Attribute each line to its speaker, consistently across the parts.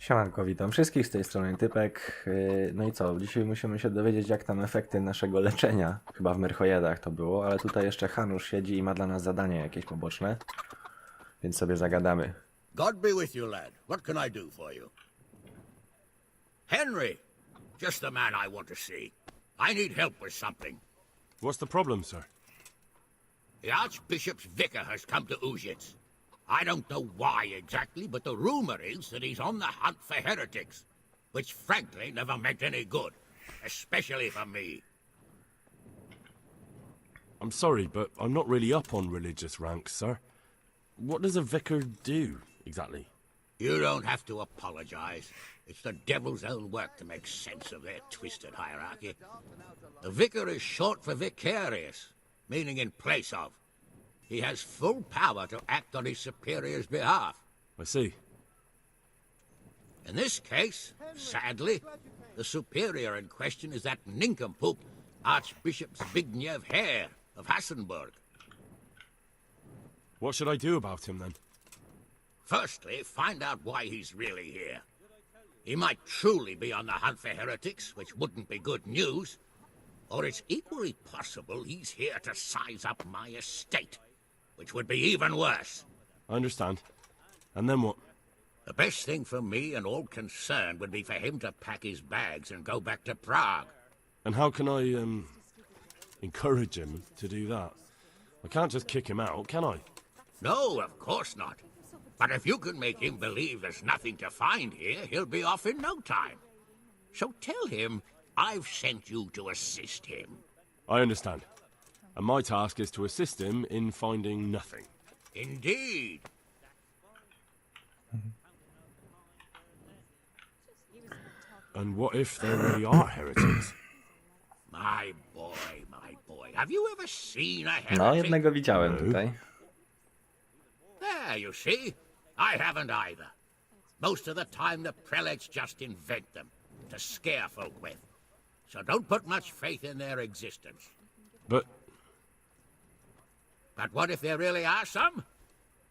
Speaker 1: Siemanko, witam wszystkich, z tej strony Typek. No i co, dzisiaj musimy się dowiedzieć, jak tam efekty naszego leczenia, chyba w Merchojedach to było, ale tutaj jeszcze Hanusz siedzi i ma dla nas zadanie jakieś poboczne, więc sobie zagadamy.
Speaker 2: God be with you, lad. What can I do for you? Henry! Just the man I want to see. I need help with something.
Speaker 3: What's the problem, sir?
Speaker 2: The Archbishop's vicar has come to Uzhitz. I don't know why exactly, but the rumor is that he's on the hunt for heretics, which frankly never meant any good, especially for me.
Speaker 3: I'm sorry, but I'm not really up on religious ranks, sir. What does a vicar do, exactly?
Speaker 2: You don't have to apologize. It's the devil's own work to make sense of their twisted hierarchy. The vicar is short for vicarious, meaning in place of. He has full power to act on his superior's behalf.
Speaker 3: I see.
Speaker 2: In this case, sadly, the superior in question is that nincompoop, Archbishop Zbigniew Hare of Hassenburg.
Speaker 3: What should I do about him, then?
Speaker 2: Firstly, find out why he's really here. He might truly be on the hunt for heretics, which wouldn't be good news. Or it's equally possible he's here to size up my estate, which would be even worse.
Speaker 3: I understand. And then what?
Speaker 2: The best thing for me and all concerned would be for him to pack his bags and go back to Prague.
Speaker 3: And how can I, encourage him to do that? I can't just kick him out, can I?
Speaker 2: No, of course not. But if you can make him believe there's nothing to find here, he'll be off in no time. So tell him I've sent you to assist him.
Speaker 3: I understand. And my task is to assist him in finding nothing.
Speaker 2: Indeed.
Speaker 3: And what if there really are heretics?
Speaker 2: My boy. Have you ever seen a heretic?
Speaker 1: No, jednego widziałem tutaj.
Speaker 2: There, you see? I haven't either. Most of the time the prelates just invent them to scare folk with. So don't put much faith in their existence.
Speaker 3: But
Speaker 2: But what if there really are some?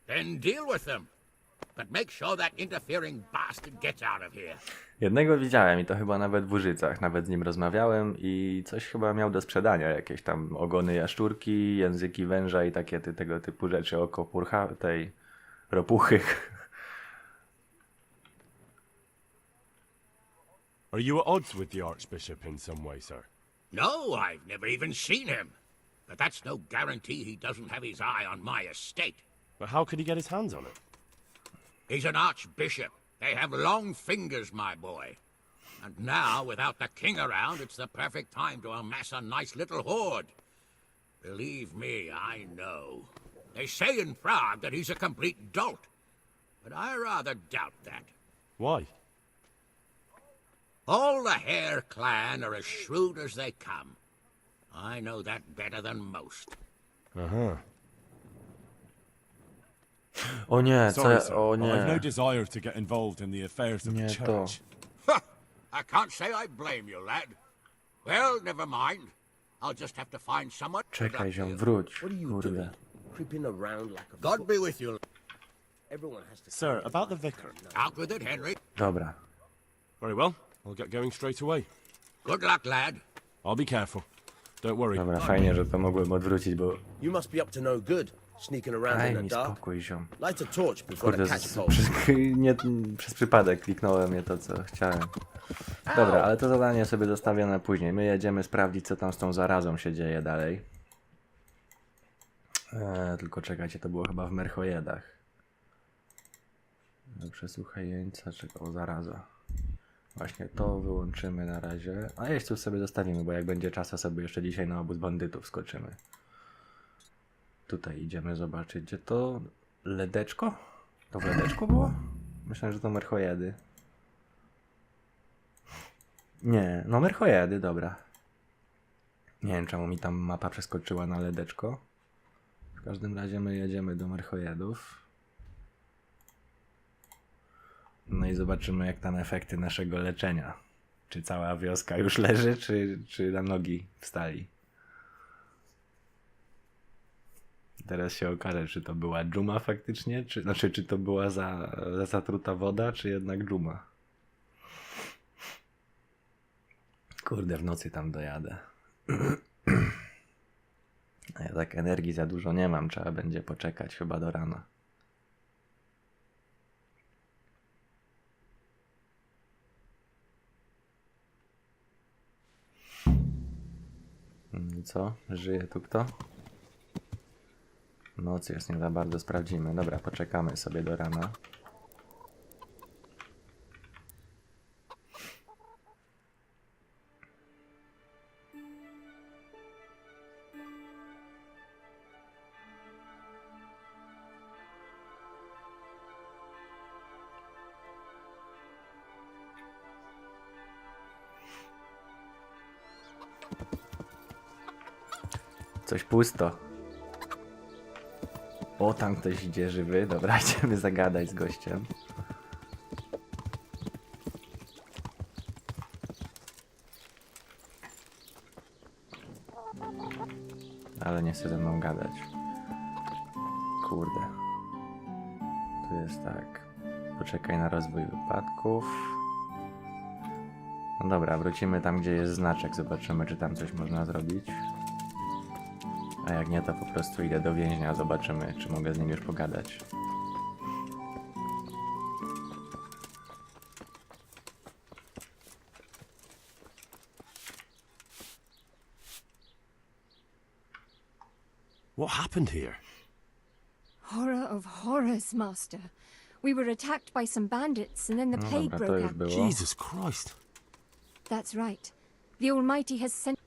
Speaker 2: Then deal with them. But make sure that interfering bastard gets out of here.
Speaker 1: Jednego widziałem i to chyba nawet w Łużycach, nawet z nim rozmawiałem i coś chyba miał do sprzedania, jakieś tam ogony jaszczurki, języki węża i takie tego typu rzeczy, oko purcha, tej ropuchy.
Speaker 3: are you at odds with the Archbishop in some way, sir?
Speaker 2: No, I've never even seen him. But that's no guarantee he doesn't have his eye on my estate.
Speaker 3: But how could he get his hands on it?
Speaker 2: He's an archbishop. They have long fingers, my boy. And now, without the king around, it's the perfect time to amass a nice little hoard. Believe me, I know. They say in Prague that he's a complete dolt. But I rather doubt that.
Speaker 3: Why?
Speaker 2: All the Hare clan are as shrewd as they come. I know that better than most.
Speaker 3: Uh-huh.
Speaker 1: O nie, co
Speaker 3: Sorry,
Speaker 1: ja...
Speaker 3: sir.
Speaker 1: O
Speaker 3: but I've no
Speaker 1: nie.
Speaker 3: desire to get involved in the affairs of the
Speaker 1: Nie to.
Speaker 3: church.
Speaker 2: I can't say I blame you, lad. Well, never mind. I'll just have to find someone.
Speaker 1: Czekaj, ziom, wróć.
Speaker 4: What are you
Speaker 1: Kurde.
Speaker 4: doing? Creeping around like a
Speaker 2: God be with you.
Speaker 4: Everyone has to.
Speaker 3: Sir, about the vicar.
Speaker 2: Out with it, Henry.
Speaker 1: Dobra.
Speaker 3: Very well. I'll get going straight away.
Speaker 2: Good luck, lad.
Speaker 3: I'll be careful. Don't worry.
Speaker 1: Dobra, fajnie, że to mogłem odwrócić, bo...
Speaker 4: You must be up to no good, sneaking around
Speaker 1: Daj
Speaker 4: in the
Speaker 1: mi
Speaker 4: dark.
Speaker 1: spokój, ziom.
Speaker 4: Light a torch before
Speaker 1: Kurde,
Speaker 4: the catch cold.
Speaker 1: przez przypadek kliknąłem nie to, co chciałem. Dobra, ale to zadanie sobie zostawię na później. My jedziemy sprawdzić, co tam z tą zarazą się dzieje dalej. Tylko czekajcie, to było chyba w Merchojedach. Przesłuchaj jeńca, czekał zaraza. Właśnie to wyłączymy na razie. A jeźdźców sobie zostawimy, bo jak będzie czas, to sobie jeszcze dzisiaj na obóz bandytów skoczymy. Tutaj idziemy zobaczyć, gdzie to... Ledeczko? To w Ledeczku było? Myślałem, że to Merchojedy. Nie, no Merchojedy, dobra. Nie wiem, czemu mi tam mapa przeskoczyła na Ledeczko. W każdym razie my jedziemy do Merchojedów. No i zobaczymy, jak tam efekty naszego leczenia. Czy cała wioska już leży, czy na nogi wstali. Teraz się okaże, czy to była dżuma faktycznie, czy to była zatruta woda, czy jednak dżuma. Kurde, w nocy tam dojadę. A ja tak energii za dużo nie mam, trzeba będzie poczekać chyba do rana. I co? Żyje tu kto? Noc jest, nie za bardzo sprawdzimy. Dobra, poczekamy sobie do rana. Coś pusto. O, tam ktoś idzie żywy. Dobra, idziemy zagadać z gościem. Ale nie chce ze mną gadać. Kurde. Tu jest tak. Poczekaj na rozwój wypadków. No dobra, wrócimy tam, gdzie jest znaczek. Zobaczymy, czy tam coś można zrobić. A jak nie, to po prostu idę do więźnia. Zobaczymy, czy mogę z nim już pogadać.
Speaker 3: What happened here?
Speaker 5: Horror of horrors, Master. We were attacked by some bandits and then the
Speaker 1: No
Speaker 5: plague
Speaker 1: dobra, to
Speaker 5: broke
Speaker 1: już
Speaker 5: out.
Speaker 1: było.
Speaker 3: Jesus Christ.
Speaker 5: That's right. The Almighty has sent...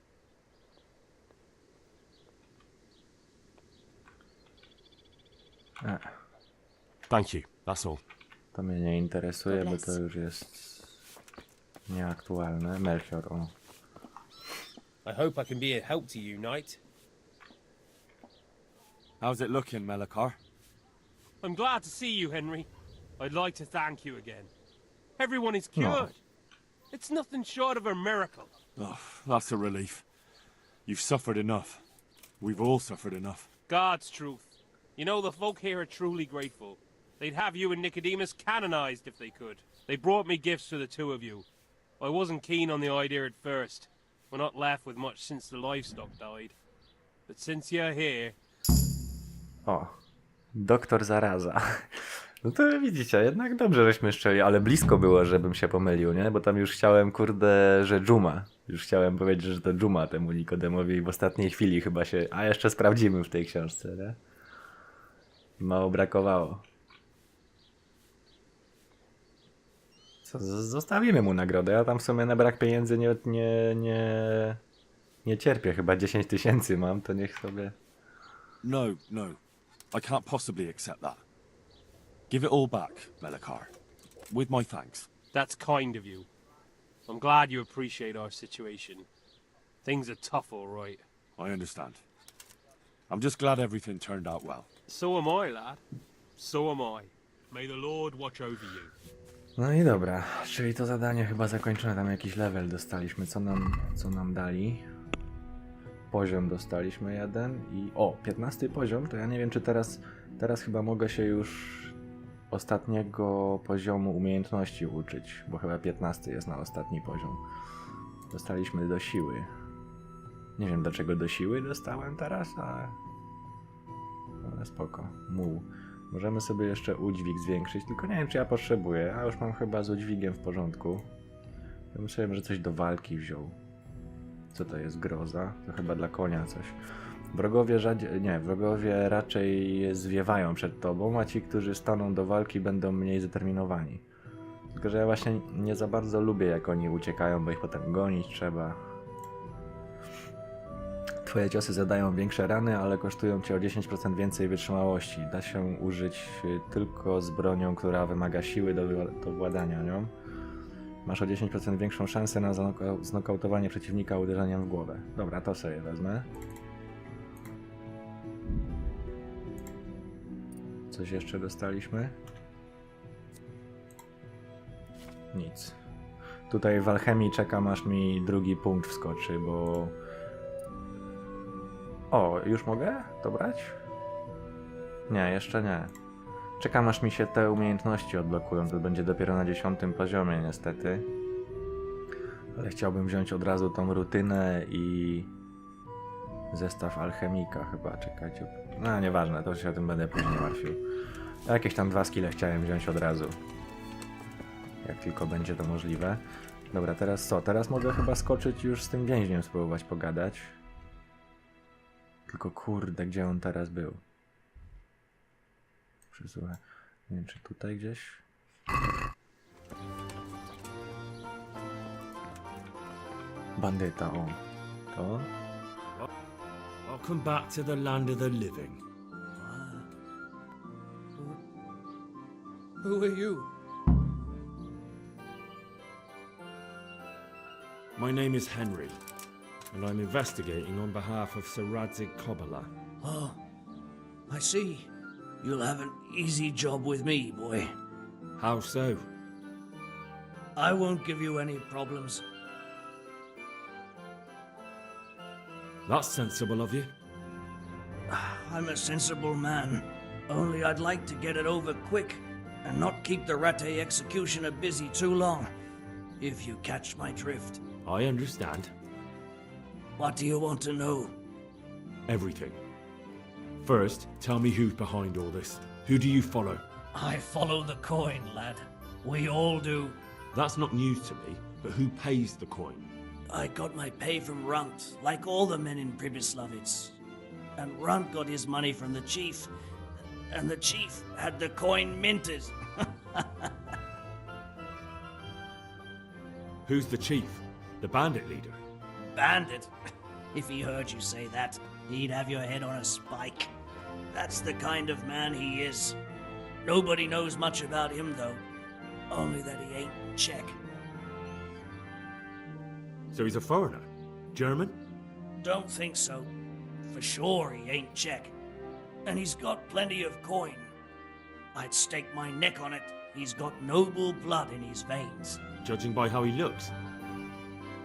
Speaker 3: Thank you, that's all.
Speaker 1: To mnie nie interesuje,
Speaker 5: God
Speaker 1: bo
Speaker 5: bless.
Speaker 1: to już jest nieaktualne. Melchior, o.
Speaker 4: I hope I can be a help to you, Knight.
Speaker 6: How's it looking, Melikar?
Speaker 7: I'm glad to see you, Henry. I'd like to thank you again. Everyone is cured. It's nothing short of a miracle.
Speaker 6: Oh, that's a relief. You've suffered enough. We've all suffered enough.
Speaker 7: God's truth. You know, the folk here are truly grateful. They'd have you and Nicodemus canonized if they could. They brought me gifts for the two of you. I wasn't keen on the idea at first. We're not left with much since the livestock died. But since you're here,
Speaker 1: O. Doktor Zaraza. No to widzicie, jednak dobrze żeśmy szczeli, ale blisko było, żebym się pomylił, nie? Bo tam już chciałem, kurde, że Dżuma. Już chciałem powiedzieć, że to Dżuma temu Nikodemowi w ostatniej chwili chyba się... A jeszcze sprawdzimy w tej książce, nie? Mało brakowało. Co, zostawimy mu nagrodę. Ja tam w sumie na brak pieniędzy nie cierpię. Chyba 10 000 mam, to niech sobie...
Speaker 6: No, no. I can't possibly accept that. Give it all back, Melikar. With my thanks.
Speaker 7: that's kind of you. I'm glad you appreciate our situation. Things are tough, all right.
Speaker 6: I understand. I'm just glad everything turned out well.
Speaker 7: So am I, lad. So am I. May the Lord watch over you.
Speaker 1: No i dobra, czyli to zadanie chyba zakończone, tam jakiś level dostaliśmy, co nam dali. Poziom dostaliśmy jeden i... O, 15 poziom, to ja nie wiem, czy teraz chyba mogę się już ostatniego poziomu umiejętności uczyć, bo chyba 15 jest na ostatni poziom. Dostaliśmy do siły. Nie wiem, dlaczego do siły dostałem teraz, ale spoko. Muł. Możemy sobie jeszcze udźwig zwiększyć, tylko nie wiem, czy ja potrzebuję. A już mam chyba z udźwigiem w porządku. Ja bym sobie może coś do walki wziął. Co to jest? Groza? To chyba dla konia coś. Wrogowie raczej zwiewają przed tobą, a ci, którzy staną do walki, będą mniej zdeterminowani. Tylko że ja właśnie nie za bardzo lubię, jak oni uciekają, bo ich potem gonić trzeba. Twoje ciosy zadają większe rany, ale kosztują cię o 10% więcej wytrzymałości. Da się użyć tylko z bronią, która wymaga siły do władania nią. Masz o 10% większą szansę na znokautowanie przeciwnika uderzeniem w głowę. Dobra, to sobie wezmę. Coś jeszcze dostaliśmy? Nic. Tutaj w alchemii czekam, aż mi drugi punkt wskoczy, bo... O, już mogę to brać? Nie, jeszcze nie. Czekam, aż mi się te umiejętności odblokują. To będzie dopiero na 10 poziomie, niestety. Ale chciałbym wziąć od razu tą rutynę i zestaw alchemika chyba, czekajcie. No nieważne, to się o tym będę później martwił. Jakieś tam 2 skille chciałem wziąć od razu. Jak tylko będzie to możliwe. Dobra, teraz co? Teraz mogę chyba skoczyć już z tym więźniem, spróbować pogadać. Tylko kurde, gdzie on teraz był? Przysłuchaj. Nie wiem, czy tutaj gdzieś? Bandyta, o. To?
Speaker 6: I'll come back to the land of the living.
Speaker 4: Who are you?
Speaker 6: My name is Henry, and I'm investigating on behalf of Sir Radzig Kobyla.
Speaker 8: Oh, I see. You'll have an easy job with me, boy.
Speaker 6: How so?
Speaker 8: I won't give you any problems.
Speaker 6: That's sensible of you.
Speaker 8: I'm a sensible man. Only I'd like to get it over quick and not keep the Ratte executioner busy too long, if you catch my drift.
Speaker 6: I understand.
Speaker 8: What do you want to know?
Speaker 6: Everything. First, tell me who's behind all this. Who do you follow?
Speaker 8: I follow the coin, lad. We all do.
Speaker 6: That's not news to me, but who pays the coin?
Speaker 8: I got my pay from Runt, like all the men in Pribyslavitz. And Runt got his money from the chief. And the chief had the coin minted.
Speaker 6: Who's the chief? The bandit leader?
Speaker 8: Bandit? If he heard you say that, he'd have your head on a spike. That's the kind of man he is. Nobody knows much about him, though. Only that he ain't Czech.
Speaker 6: So he's a foreigner? German?
Speaker 8: Don't think so. For sure he ain't Czech. And he's got plenty of coin. I'd stake my neck on it. He's got noble blood in his veins.
Speaker 6: Judging by how he looks.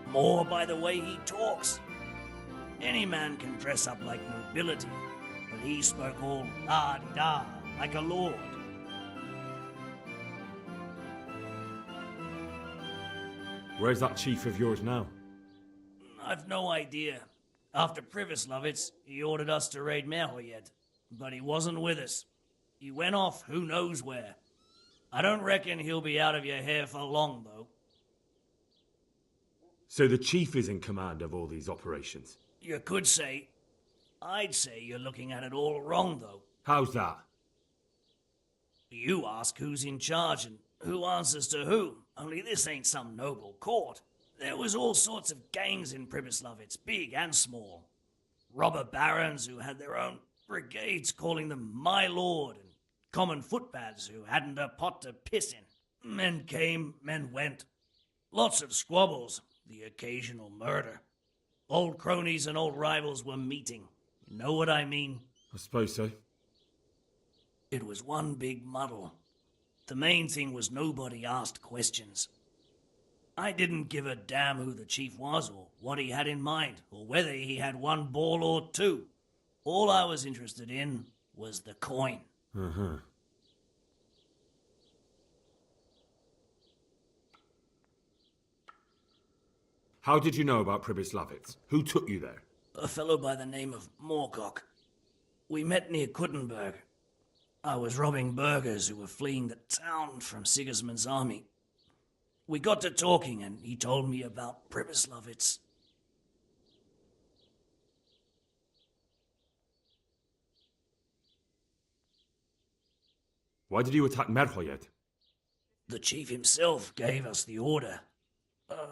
Speaker 8: More by the way he talks. Any man can dress up like nobility, but he spoke all la-di-da, like a lord.
Speaker 6: Where's that chief of yours now?
Speaker 8: I've no idea. After Pribyslavitz, he ordered us to raid Merhoyed, but he wasn't with us. He went off who knows where. I don't reckon he'll be out of your hair for long, though.
Speaker 6: So the chief is in command of all these operations?
Speaker 8: You could say. I'd say you're looking at it all wrong, though.
Speaker 6: How's that?
Speaker 8: You ask who's in charge and who answers to who, only this ain't some noble court. There was all sorts of gangs in Pribyslavitz, big and small. Robber barons who had their own brigades calling them my lord, and common footpads who hadn't a pot to piss in. Men came, men went. Lots of squabbles, the occasional murder. Old cronies and old rivals were meeting. You know what I mean?
Speaker 6: I suppose so.
Speaker 8: It was one big muddle. The main thing was nobody asked questions. I didn't give a damn who the chief was or what he had in mind or whether he had one ball or two. All I was interested in was the coin.
Speaker 6: Uh-huh. How did you know about Pribyslavitz? Who took you there?
Speaker 8: A fellow by the name of Moorcock. We met near Kuttenberg. I was robbing burghers who were fleeing the town from Sigismund's army. We got to talking and he told me about Pribyslavitz.
Speaker 6: Why did you attack Merhoyed?
Speaker 8: The chief himself gave us the order.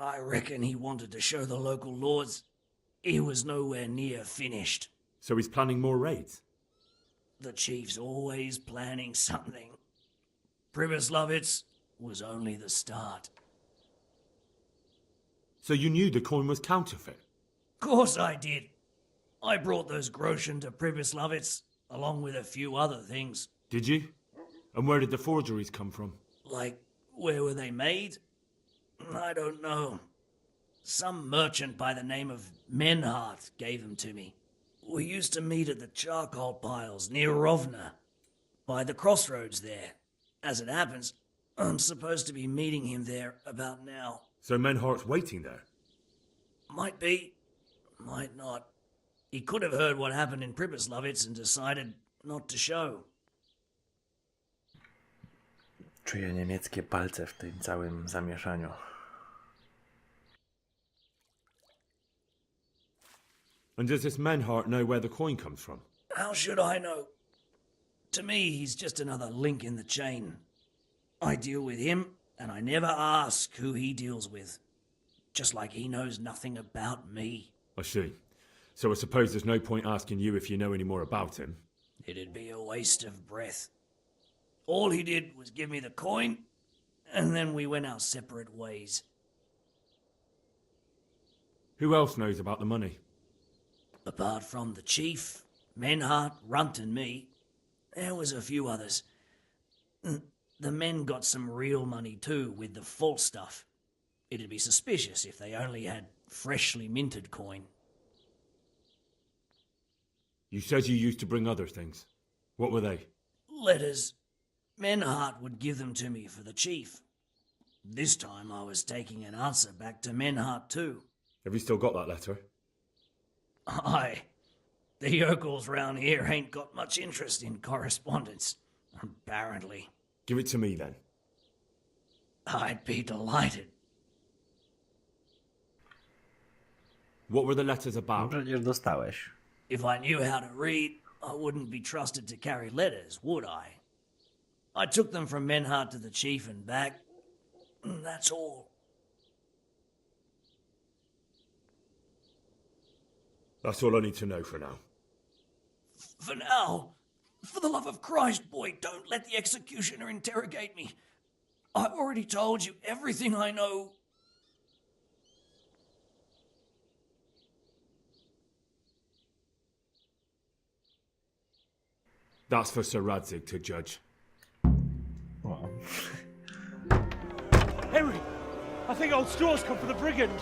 Speaker 8: I reckon he wanted to show the local lords he was nowhere near finished.
Speaker 6: So he's planning more raids?
Speaker 8: The chief's always planning something. Pribyslavitz was only the start.
Speaker 6: So you knew the coin was counterfeit?
Speaker 8: Course I did. I brought those groschen to Pribyslavitz, along with a few other things.
Speaker 6: Did you? And where did the forgeries come from?
Speaker 8: Like, where were they made? I don't know. Some merchant by the name of Menhart gave them to me. We used to meet at the charcoal piles near Rovna, by the crossroads there. As it happens, I'm supposed to be meeting him there about now.
Speaker 6: So Menhart's waiting there?
Speaker 8: Might be, might not. He could have heard what happened in Pribyslavitz and decided not to show.
Speaker 1: Czuję niemieckie palce w tym całym zamieszaniu.
Speaker 6: And does this Menhart know where the coin comes from?
Speaker 8: How should I know? To me, he's just another link in the chain. I deal with him, and I never ask who he deals with. Just like he knows nothing about me.
Speaker 6: I see. So I suppose there's no point asking you if you know any more about him.
Speaker 8: It'd be a waste of breath. All he did was give me the coin, and then we went our separate ways.
Speaker 6: Who else knows about the money?
Speaker 8: Apart from the chief, Menhart, Runt, and me, there was a few others. The men got some real money too, with the false stuff. It'd be suspicious if they only had freshly minted coin.
Speaker 6: You said you used to bring other things. What were they?
Speaker 8: Letters. Menhart would give them to me for the chief. This time I was taking an answer back to Menhart too.
Speaker 6: Have you still got that letter?
Speaker 8: Aye. The yokels round here ain't got much interest in correspondence, apparently.
Speaker 6: Give it to me then.
Speaker 8: I'd be delighted.
Speaker 6: What were the letters about?
Speaker 1: Przecież dostałeś.
Speaker 8: If I knew how to read, I wouldn't be trusted to carry letters, would I? I took them from Menhart to the chief and back. That's all.
Speaker 6: That's all I need to know for now.
Speaker 8: For now, for the love of Christ, boy, don't let the executioner interrogate me. I've already told you everything I know.
Speaker 6: That's for Sir Radzig to judge.
Speaker 1: O.
Speaker 7: Henry, I think old Straw's come for the brigand.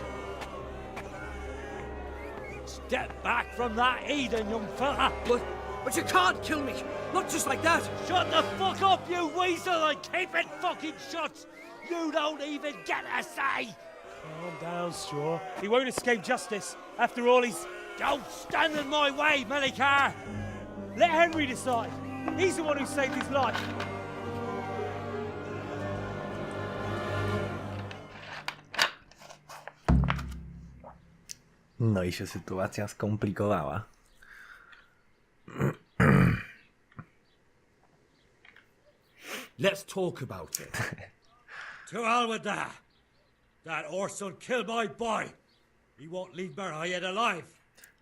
Speaker 9: Step back from that heathen, young fella!
Speaker 10: But you can't kill me! Not just like that!
Speaker 9: Shut the fuck up, you weasel, and keep it fucking shut! You don't even get a say!
Speaker 7: Calm down, Straw. He won't escape justice. After all, he's...
Speaker 9: Don't stand in my way, Melikar!
Speaker 7: Let Henry decide. He's the one who saved his life.
Speaker 1: No i się sytuacja skomplikowała.
Speaker 6: Let's talk about it.
Speaker 9: To hell with that! That Orson killed my boy! He won't leave Merhead alive!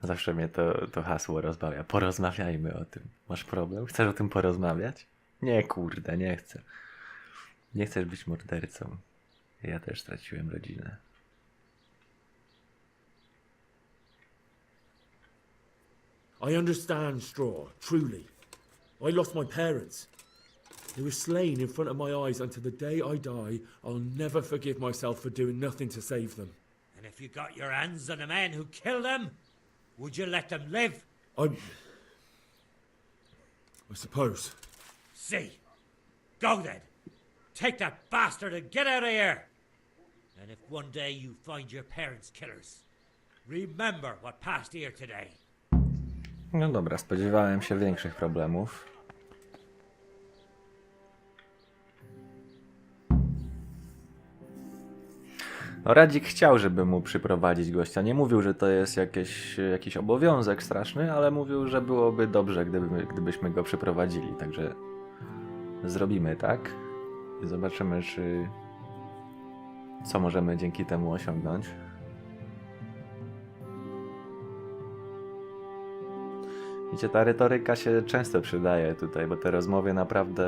Speaker 1: Zawsze mnie to hasło rozbawia. Porozmawiajmy o tym. Masz problem? Chcesz o tym porozmawiać? Nie, kurde, nie chcę. Nie chcesz być mordercą. Ja też straciłem rodzinę.
Speaker 6: I understand, Straw, truly. I lost my parents. They were slain in front of my eyes, and to the day I die, I'll never forgive myself for doing nothing to save them.
Speaker 9: And if you got your hands on the men who killed them, would you let them live?
Speaker 6: I suppose.
Speaker 9: See. Go then. Take that bastard and get out of here. And if one day you find your parents' killers, remember what passed here today.
Speaker 1: No dobra, spodziewałem się większych problemów. No, Radzik chciał, żeby mu przyprowadzić gościa. Nie mówił, że to jest jakiś obowiązek straszny, ale mówił, że byłoby dobrze, gdybyśmy go przyprowadzili. Także zrobimy tak. I zobaczymy, co możemy dzięki temu osiągnąć. Wiecie, ta retoryka się często przydaje tutaj, bo te rozmowy naprawdę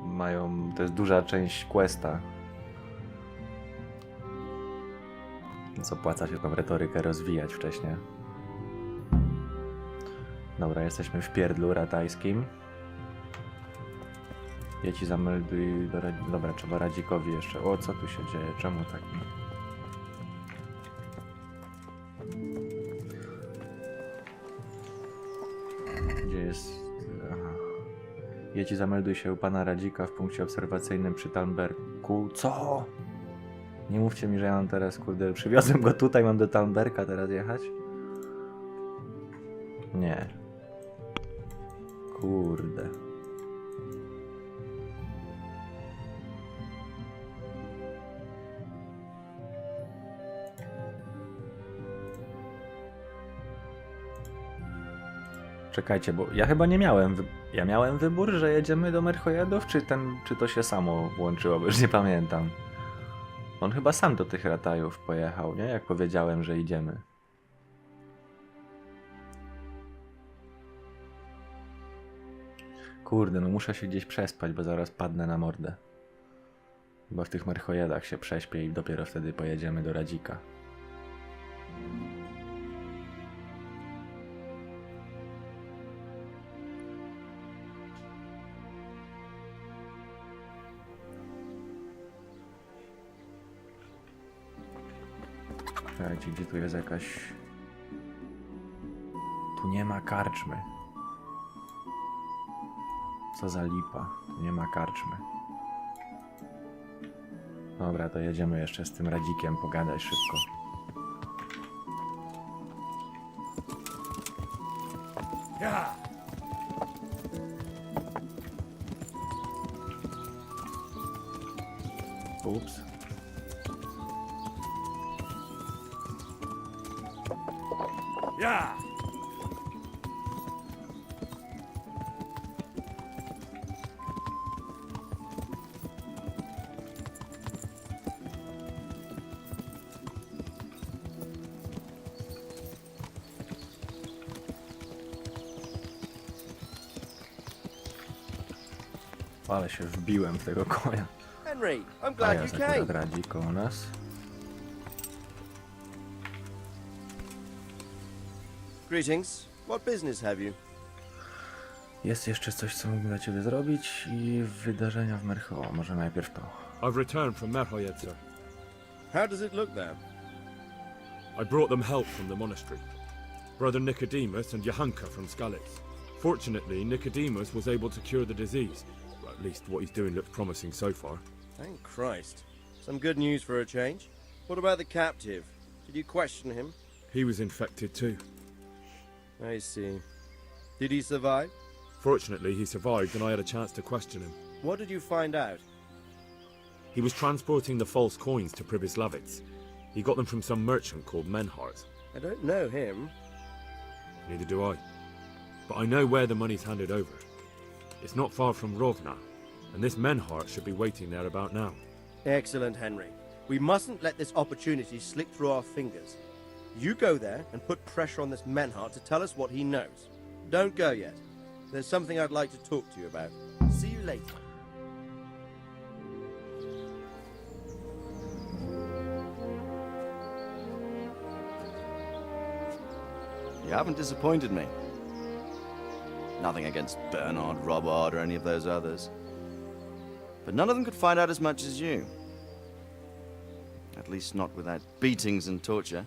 Speaker 1: mają... To jest duża część questa. Więc opłaca się tą retorykę rozwijać wcześniej. Dobra, jesteśmy w pierdlu ratajskim. Ja ci zamelduj do Dobra, trzeba Radzikowi jeszcze. O, co tu się dzieje? Czemu tak? Gdzie jest... Aha. Ja ci zamelduj się u pana Radzika w punkcie obserwacyjnym przy Talmberku. Co? Nie mówcie mi, że ja mam teraz, kurde, przywiozłem go tutaj, mam do Talberka teraz jechać? Nie. Kurde. Czekajcie, bo ja chyba nie miałem. Ja miałem wybór, że jedziemy do Merchojedów, czy to się samo włączyło, bo już nie pamiętam. On chyba sam do tych ratajów pojechał, nie? Jak powiedziałem, że idziemy. Kurde, no muszę się gdzieś przespać, bo zaraz padnę na mordę. Chyba w tych Merchojedach się prześpię i dopiero wtedy pojedziemy do Radzika. Czekajcie, gdzie tu jest jakaś... Tu nie ma karczmy. Co za lipa. Tu nie ma karczmy. Dobra, to jedziemy jeszcze z tym Radzikiem pogadać szybko. Ups.
Speaker 3: Yeah!
Speaker 1: Ale się wbiłem w tego konia.
Speaker 10: Henry, I'm
Speaker 1: A
Speaker 10: glad you
Speaker 1: jest
Speaker 10: came.
Speaker 1: akurat Radzik koło nas.
Speaker 10: Greetings. What business have you?
Speaker 1: Jest jeszcze coś, co mógłbym dla ciebie zrobić i wydarzenia w Mercho. O, może najpierw to.
Speaker 6: I've returned from Merhoyed, sir.
Speaker 10: How does it look there?
Speaker 6: I brought them help from the monastery. Brother Nicodemus and Johanka from Skalitz. Fortunately, Nicodemus was able to cure the disease. Well, at least what he's doing looks promising so far.
Speaker 10: Thank Christ. Some good news for a change. What about the captive? Did you question him?
Speaker 6: He was infected too.
Speaker 10: I see. Did he survive?
Speaker 6: Fortunately, he survived and I had a chance to question him.
Speaker 10: What did you find out?
Speaker 6: He was transporting the false coins to Pribyslavitz. He got them from some merchant called Menhart.
Speaker 10: I don't know him.
Speaker 6: Neither do I. But I know where the money's handed over. It's not far from Rovna, and this Menhart should be waiting there about now.
Speaker 10: Excellent, Henry. We mustn't let this opportunity slip through our fingers. You go there and put pressure on this Menhart to tell us what he knows. Don't go yet. There's something I'd like to talk to you about. See you later.
Speaker 11: You haven't disappointed me. Nothing against Bernard, Robard, or any of those others. But none of them could find out as much as you. At least not without beatings and torture.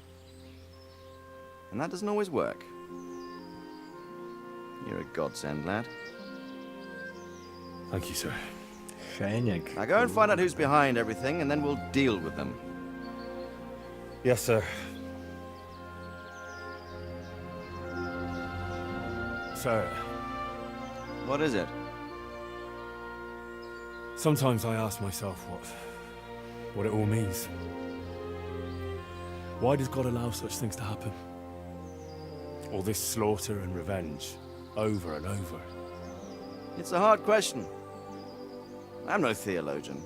Speaker 11: And that doesn't always work. You're a godsend, lad.
Speaker 6: Thank you, sir.
Speaker 1: Heniek.
Speaker 11: Now go and find out who's behind everything, and then we'll deal with them.
Speaker 6: Yes, sir. Sir,
Speaker 11: What is it?
Speaker 6: sometimes I ask myself what it all means. Why does God allow such things to happen? All this slaughter and revenge, over and over.
Speaker 11: It's a hard question. I'm no theologian.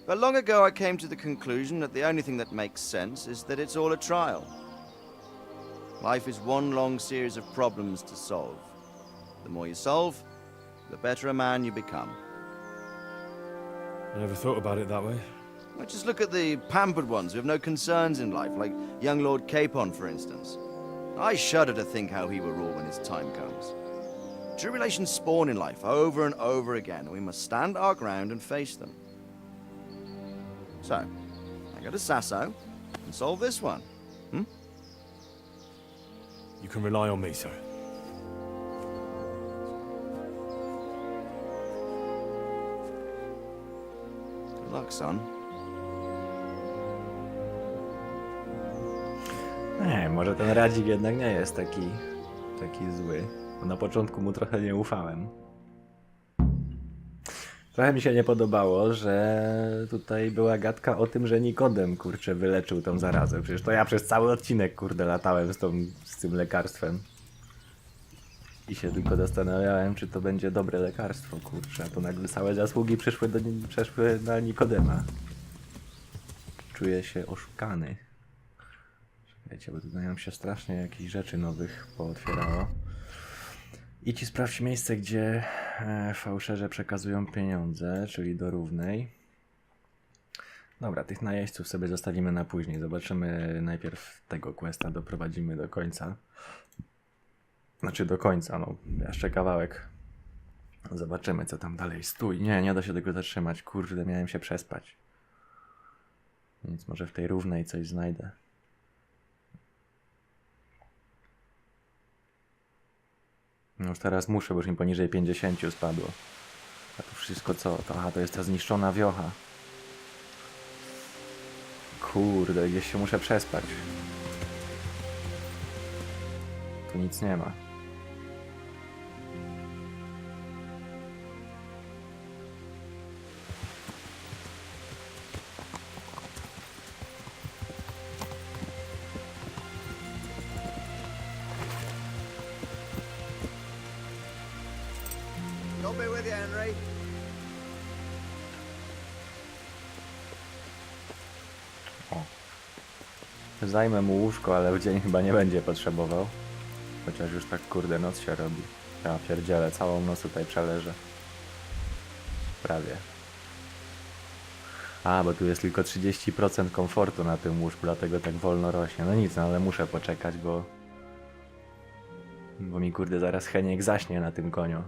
Speaker 11: But long ago I came to the conclusion that the only thing that makes sense is that it's all a trial. Life is one long series of problems to solve. The more you solve, the better a man you become.
Speaker 6: I never thought about it that way.
Speaker 11: Well, just look at the pampered ones who have no concerns in life, like young Lord Capon, for instance. I shudder to think how he will rule when his time comes. Tribulations spawn in life over and over again, and we must stand our ground and face them. So, I go to Sasso and solve this one.
Speaker 6: You can rely on me, sir.
Speaker 11: Good luck, son.
Speaker 1: Nie, może ten Radzik jednak nie jest taki zły. Bo na początku mu trochę nie ufałem. Trochę mi się nie podobało, że tutaj była gadka o tym, że Nikodem, kurczę, wyleczył tą zarazę. Przecież to ja przez cały odcinek, kurde, latałem z tym lekarstwem. I się tylko zastanawiałem, czy to będzie dobre lekarstwo, kurczę. A to nagle całe zasługi przeszły na Nikodema. Czuję się oszukany. Czekajcie, bo tutaj nam się strasznie jakichś rzeczy nowych pootwierało. Idź i sprawdź miejsce, gdzie fałszerze przekazują pieniądze, czyli do równej. Dobra, tych najeźdźców sobie zostawimy na później. Zobaczymy najpierw tego questa, doprowadzimy do końca. Znaczy do końca, no jeszcze kawałek. Zobaczymy, co tam dalej. Stój, nie da się tego zatrzymać. Kurde, miałem się przespać. Nic, może w tej równej coś znajdę. No już teraz muszę, bo już mi poniżej 50 spadło. A to wszystko co? Aha, to jest ta zniszczona wiocha. Kurde, gdzieś się muszę przespać. Tu nic nie ma.
Speaker 11: God be with you, Henry.
Speaker 1: Zajmę mu łóżko, ale w dzień chyba nie będzie potrzebował. Chociaż już tak kurde noc się robi. Ja pierdzielę, całą noc tutaj przeleżę. Prawie. A, bo tu jest tylko 30% komfortu na tym łóżku, dlatego tak wolno rośnie. No nic, no ale muszę poczekać, bo mi kurde zaraz Heniek zaśnie na tym koniu.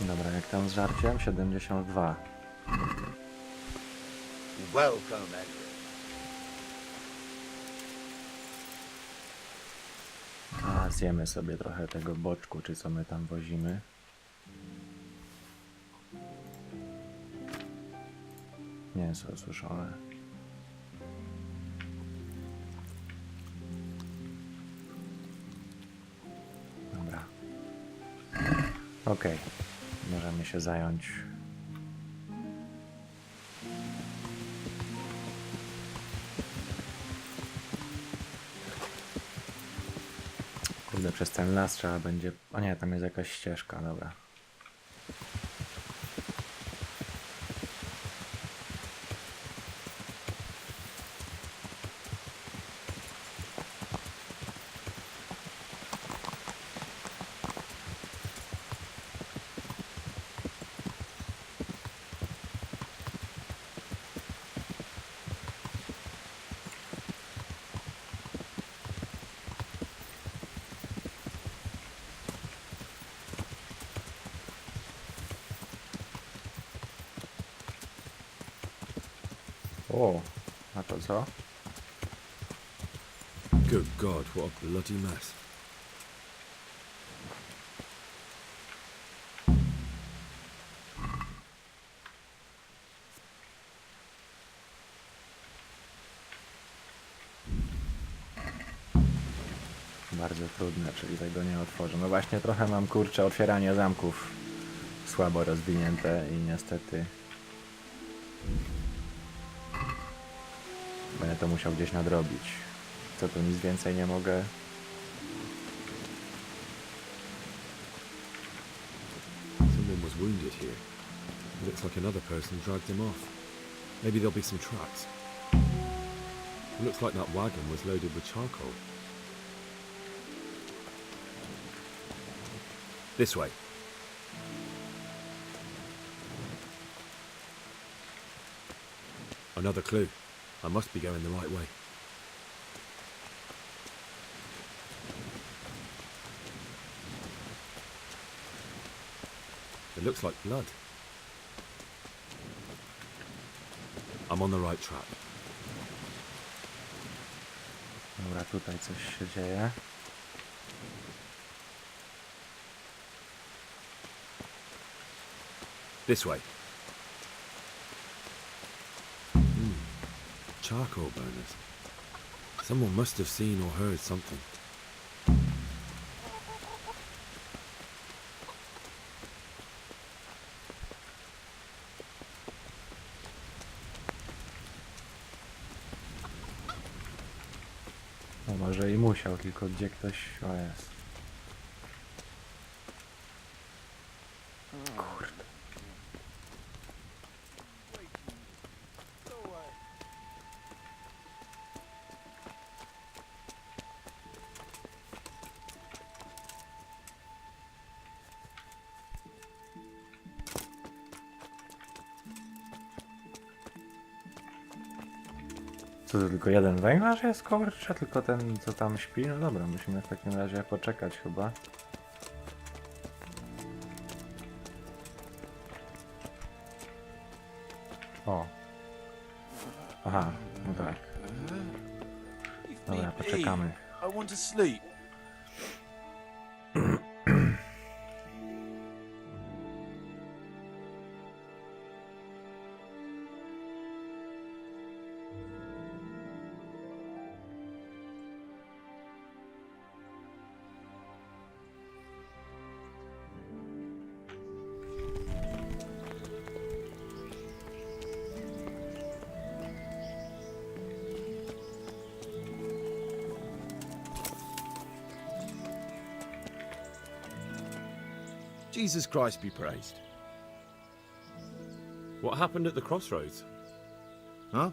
Speaker 1: Dobra, jak tam z żarciem? 72.
Speaker 2: Welcome, Henry.
Speaker 1: A, zjemy sobie trochę tego boczku, czy co my tam wozimy. Mięso suszone. Dobra. Okej. Możemy się zająć. Kurde, przez ten las trzeba będzie... O nie, tam jest jakaś ścieżka, dobra. O, a to co?
Speaker 6: Good God, what a bloody mess.
Speaker 1: Bardzo trudne, czyli tego nie otworzę. No właśnie trochę mam, kurczę, otwieranie zamków słabo rozwinięte i niestety będę to musiał gdzieś nadrobić. Co tu, nic więcej nie mogę?
Speaker 6: Someone was wounded here. Looks like another person dragged him off. Maybe there'll be some tracks. It looks like that wagon was loaded with charcoal. This way. Another clue. I must be going the right way. It looks like blood.
Speaker 3: I'm on the right track.
Speaker 1: Dobra, tutaj coś się dzieje.
Speaker 3: This way. Charcoal burners. Someone must have seen or heard something.
Speaker 1: No może i musiał, tylko gdzie ktoś... O, jest. Kurde. Co to tylko jeden węglarz jest, kurczę? Tylko ten, co tam śpi? No dobra, musimy w takim razie poczekać chyba. O. Aha, no tak. Dobra, poczekamy.
Speaker 3: I want to sleep.
Speaker 12: Jesus Christ be praised.
Speaker 3: What happened at the crossroads?
Speaker 12: Huh?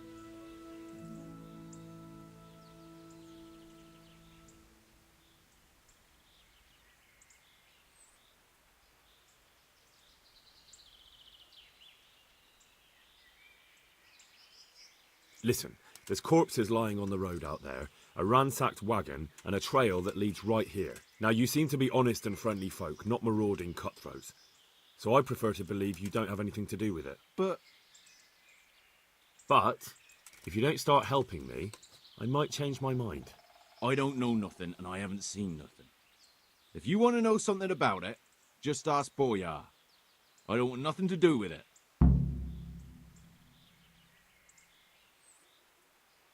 Speaker 3: Listen, there's corpses lying on the road out there, a ransacked wagon, and a trail that leads right here. Now, you seem to be honest and friendly folk, not marauding cutthroats. So I prefer to believe you don't have anything to do with it.
Speaker 12: But
Speaker 3: if you don't start helping me, I might change my mind.
Speaker 12: I don't know nothing and I haven't seen nothing. If you want to know something about it, just ask Boyar. I don't want nothing to do with it.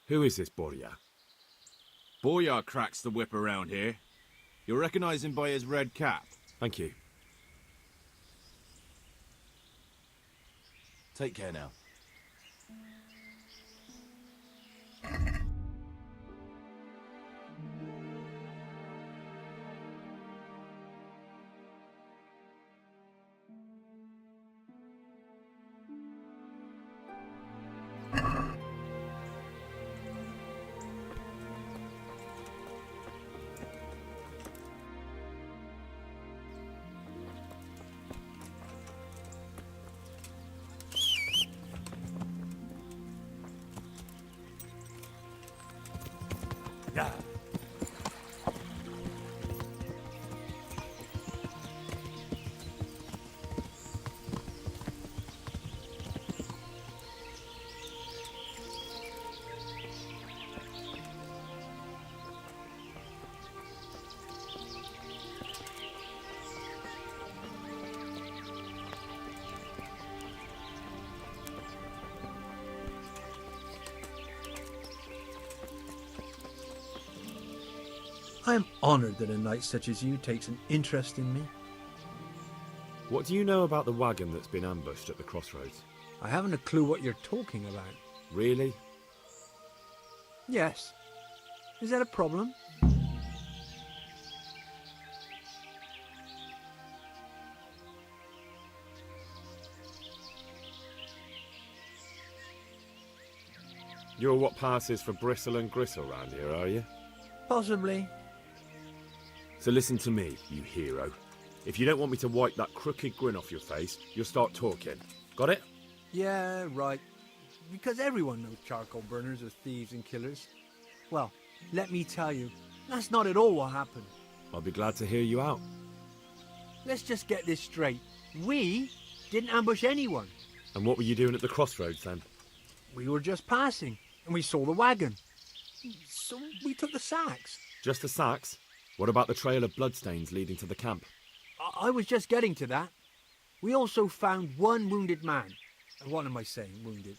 Speaker 3: Who is this Borya?
Speaker 12: Boyar cracks the whip around here. You'll recognize him by his red cap.
Speaker 3: Thank you.
Speaker 12: Take care now.
Speaker 13: I am honored that a knight such as you takes an interest in me.
Speaker 3: What do you know about the wagon that's been ambushed at the crossroads?
Speaker 13: I haven't a clue what you're talking about.
Speaker 3: Really?
Speaker 13: Yes. Is that a problem?
Speaker 3: You're what passes for bristle and gristle round here, are you?
Speaker 13: Possibly.
Speaker 3: So listen to me, you hero. If you don't want me to wipe that crooked grin off your face, you'll start talking. Got it?
Speaker 13: Yeah, right. Because everyone knows charcoal burners are thieves and killers. Well, let me tell you, that's not at all what happened.
Speaker 3: I'll be glad to hear you out.
Speaker 13: Let's just get this straight. We didn't ambush anyone.
Speaker 3: And what were you doing at the crossroads then?
Speaker 13: We were just passing, and we saw the wagon. So we took the sacks.
Speaker 3: Just the sacks? What about the trail of bloodstains leading to the camp?
Speaker 13: I was just getting to that. We also found one wounded man. What am I saying, wounded?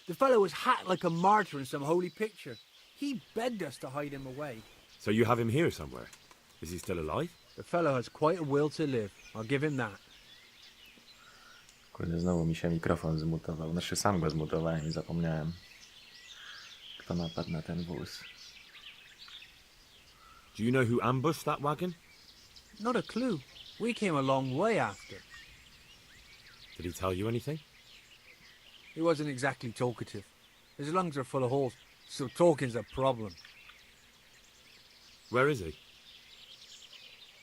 Speaker 13: The fellow was hacked like a martyr in some holy picture. He begged us to hide him away.
Speaker 3: So you have him here somewhere? Is he still alive?
Speaker 13: The fellow has quite a will to live. I'll give him that.
Speaker 1: Kurde, znowu mi się mikrofon zmutował. Znaczy sam go zmutowałem i zapomniałem. Kto napadł na ten wóz?
Speaker 3: Do you know who ambushed that wagon?
Speaker 13: Not a clue. We came a long way after.
Speaker 3: Did he tell you anything?
Speaker 13: He wasn't exactly talkative. His lungs are full of holes, so talking's a problem.
Speaker 3: Where is he?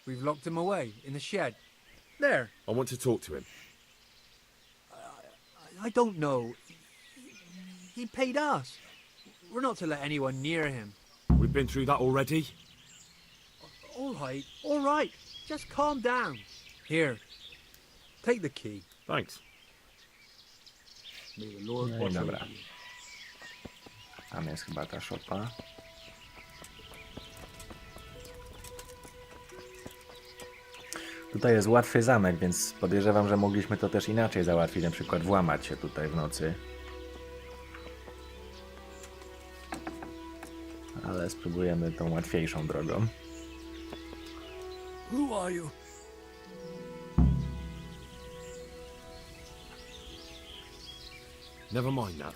Speaker 13: We've locked him away in the shed. There.
Speaker 3: I want to talk to him.
Speaker 13: I don't know. He paid us. We're not to let anyone near him.
Speaker 3: We've been through that already.
Speaker 13: All right. Just calm down. Here, take the key.
Speaker 3: Thanks.
Speaker 13: May the Lord
Speaker 1: No i
Speaker 13: watch
Speaker 1: dobra.
Speaker 13: over you.
Speaker 1: Tam jest chyba ta szopa. Tutaj jest łatwy zamek, więc podejrzewam, że mogliśmy to też inaczej załatwić, na przykład włamać się tutaj w nocy. Ale spróbujemy tą łatwiejszą drogą.
Speaker 8: Who are you?
Speaker 3: Never mind that.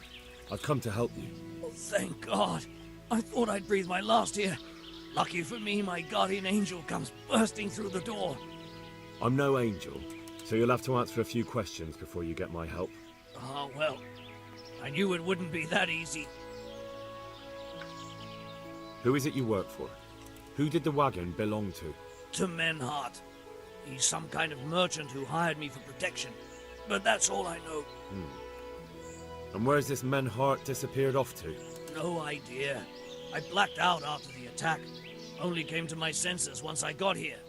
Speaker 3: I've come to help you.
Speaker 8: Oh, thank God. I thought I'd breathe my last here. Lucky for me, my guardian angel comes bursting through the door.
Speaker 3: I'm no angel, so you'll have to answer a few questions before you get my help.
Speaker 8: Ah, well, I knew it wouldn't be that easy.
Speaker 3: Who is it you work for? Who did the wagon belong to?
Speaker 8: To Menhart. He's some kind of merchant who hired me for protection. But that's all I know.
Speaker 3: And where's this Menhart disappeared off to?
Speaker 8: No idea. I blacked out after the attack. Only came to my senses once I got here.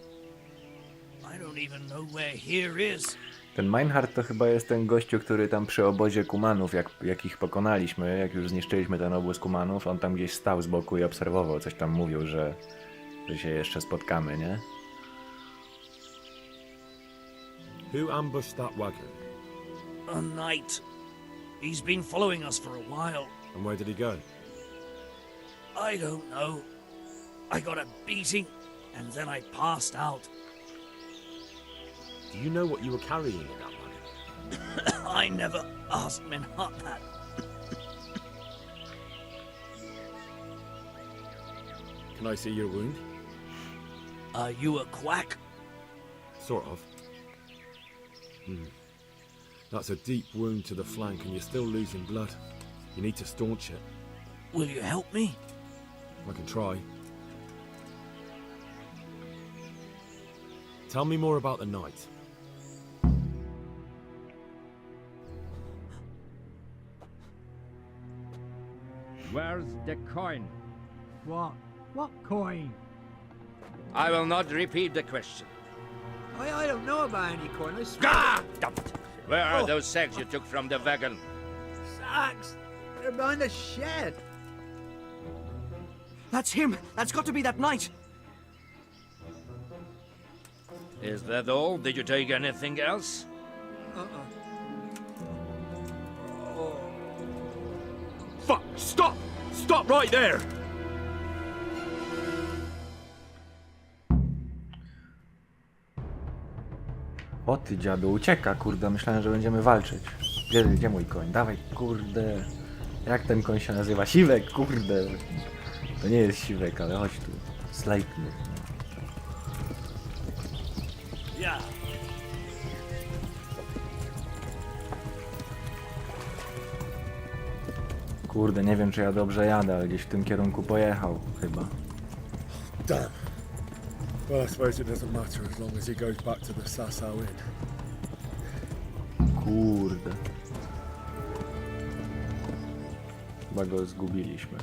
Speaker 8: I don't even know where here is.
Speaker 1: Ten Meinhard to chyba jest ten gościu, który tam przy obozie Kumanów, jak ich pokonaliśmy, jak już zniszczyliśmy ten obóz Kumanów, on tam gdzieś stał z boku i obserwował, coś tam mówił, że się jeszcze spotkamy, nie?
Speaker 3: Who ambushed that wagon?
Speaker 8: A knight. He's been following us for a while.
Speaker 3: And where did he go?
Speaker 8: I don't know. I got a beating, and then I passed out.
Speaker 3: Do you know what you were carrying in that wagon?
Speaker 8: I never asked Menhart that.
Speaker 3: Can I see your wound?
Speaker 8: Are you a quack?
Speaker 3: Sort of. That's a deep wound to the flank and you're still losing blood. You need to staunch it.
Speaker 8: Will you help me?
Speaker 3: I can try. Tell me more about the night.
Speaker 14: Where's the coin?
Speaker 13: What? What coin?
Speaker 14: I will not repeat the question.
Speaker 13: I don't know about any coin. I swear.
Speaker 14: Ah! Damn it. Where are those sacks you took from the wagon?
Speaker 13: Sacks! They're behind the shed.
Speaker 8: That's him. That's got to be that knight.
Speaker 14: Is that all? Did you take anything else?
Speaker 3: Fuck! Stop! Stop right there!
Speaker 1: O ty dziadu, ucieka, kurde, myślałem, że będziemy walczyć. Gdzie mój koń? Dawaj, kurde. Jak ten koń się nazywa? Siwek, kurde. To nie jest Siwek, ale chodź tu. Slejpny.
Speaker 8: Ja.
Speaker 1: Kurde, nie wiem, czy ja dobrze jadę, ale gdzieś w tym kierunku pojechał, chyba.
Speaker 3: Damn. Well, I suppose it doesn't matter as long as he goes back to the Sasau Inn.
Speaker 1: Kurde. Chyba go zgubiliśmy.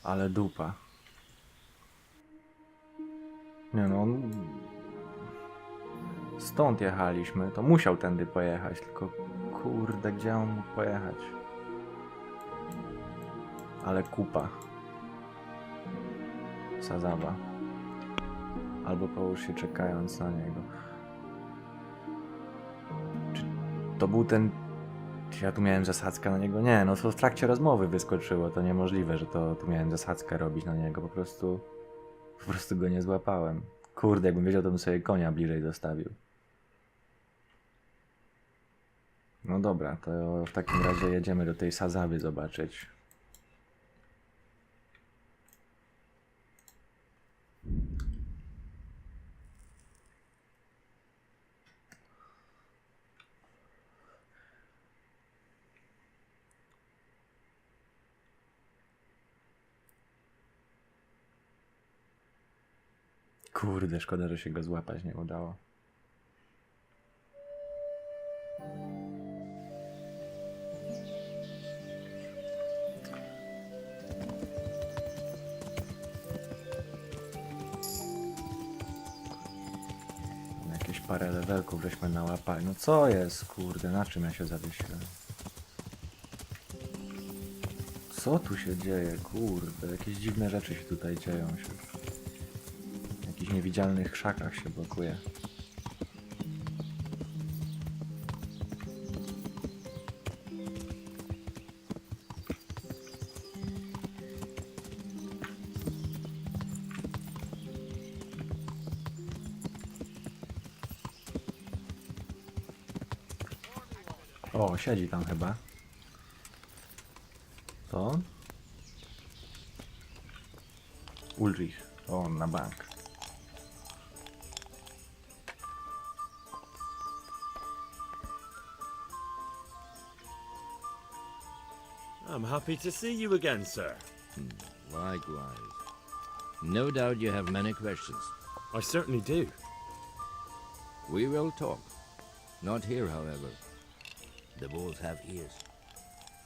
Speaker 1: Ale dupa. Nie no, Stąd jechaliśmy, to musiał tędy pojechać, tylko kurde, gdzie on mógł pojechać? Ale kupa. Sazawa. Albo połóż się czekając na niego. Czy to był ten... Czy ja tu miałem zasadzkę na niego? Nie, no to w trakcie rozmowy wyskoczyło. To niemożliwe, że to tu miałem zasadzkę robić na niego. Po prostu go nie złapałem. Kurde, jakbym wiedział, to bym sobie konia bliżej zostawił. No dobra, to w takim razie jedziemy do tej Sazawy zobaczyć. Kurde, szkoda, że się go złapać nie udało. Jakieś parę levelków żeśmy nałapali. No co jest, kurde, na czym ja się zawiesiłem? Co tu się dzieje, kurde? Jakieś dziwne rzeczy się tutaj dzieją się. W jakichś niewidzialnych krzakach się blokuje. O, siedzi tam chyba. To on? Ulrich. To on na bank.
Speaker 3: I'm happy to see you again, sir.
Speaker 14: Likewise. No doubt you have many questions.
Speaker 3: I certainly do.
Speaker 14: We will talk. Not here, however. The wolves have ears.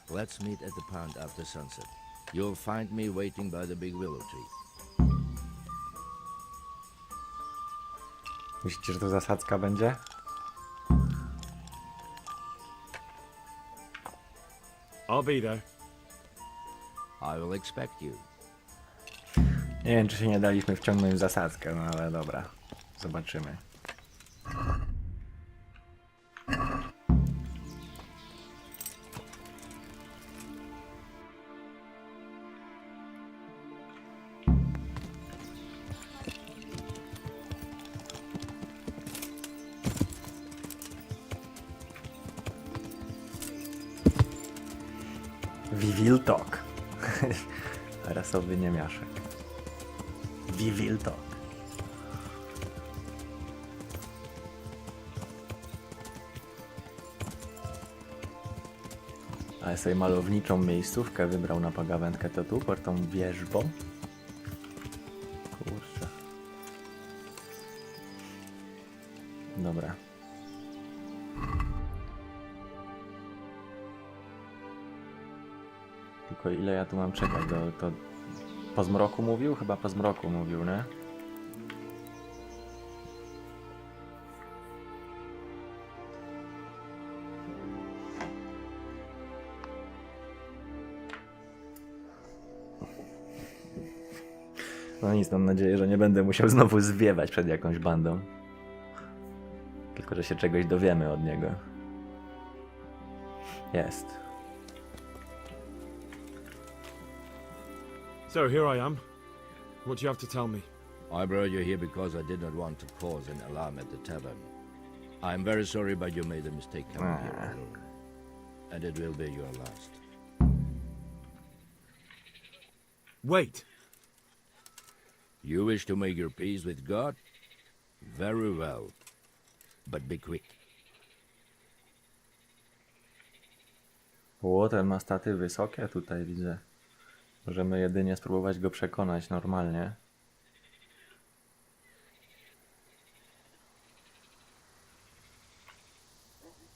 Speaker 14: Let's meet at the pond after sunset. You'll find me waiting by the big willow tree.
Speaker 1: Myślicie, że to zasadzka będzie?
Speaker 3: I'll be there.
Speaker 14: I will expect you.
Speaker 1: Nie wiem, czy się nie daliśmy wciągnąć w zasadzkę, no ale dobra. Zobaczymy. Wiwiltok. Rasowy niemiaszek. Wiwiltok. Ale sobie malowniczą miejscówkę wybrał na pogawędkę, to tu, pod tą wieżbą. Kurczę. Dobra. Tylko ile ja tu mam czekać? To po zmroku mówił? Chyba po zmroku mówił, nie? No nic, mam nadzieję, że nie będę musiał znowu zwiewać przed jakąś bandą. Tylko, że się czegoś dowiemy od niego. Jest.
Speaker 3: So here I am. What do you have to tell me?
Speaker 14: I brought you here because I did not want to cause an alarm at the tavern. I'm very sorry, but you made a mistake coming here alone. And it will be your last.
Speaker 3: Wait!
Speaker 14: You wish to make your peace with God? Very well. But be quick.
Speaker 1: O, ten ma staty wysokie tutaj widzę. Możemy jedynie spróbować go przekonać normalnie.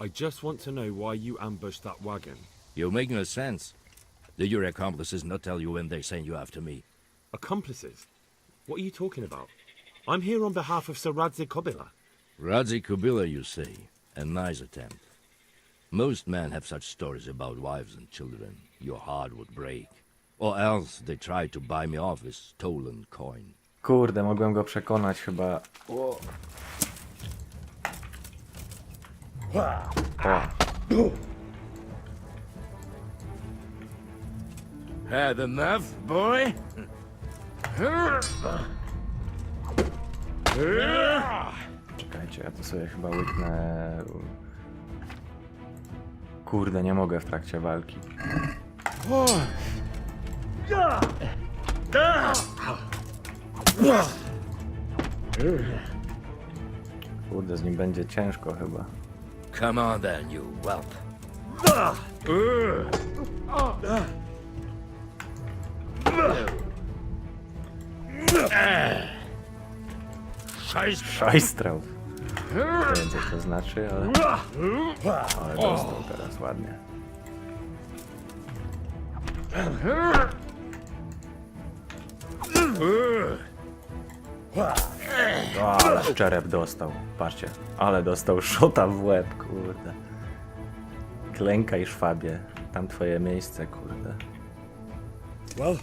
Speaker 3: I just want to know why you ambushed that wagon.
Speaker 14: You make no sense. Did your accomplices not tell you when they sent you after me?
Speaker 3: Accomplices? What are you talking about? I'm here on behalf of Sir Radzig Kobyla.
Speaker 14: Radzi Kubila, you say. A nice attempt. Most men have such stories about wives and children. Your heart would break. Or else they try to buy me off with stolen coin.
Speaker 1: Kurde, mogłem go przekonać chyba. O.
Speaker 14: Had enough, boy?
Speaker 1: Czekajcie, ja to sobie chyba łyknę. Kurde, nie mogę w trakcie walki. Kurde, z nim będzie ciężko chyba.
Speaker 14: Come on then, you whelp.
Speaker 1: Szajstrał. Nie wiem, co to znaczy, ale dostał teraz ładnie. Ale czerep dostał. Patrzcie, ale dostał szota w łeb, kurde. Klękaj, szwabie. Tam twoje miejsce, kurde.
Speaker 3: Well?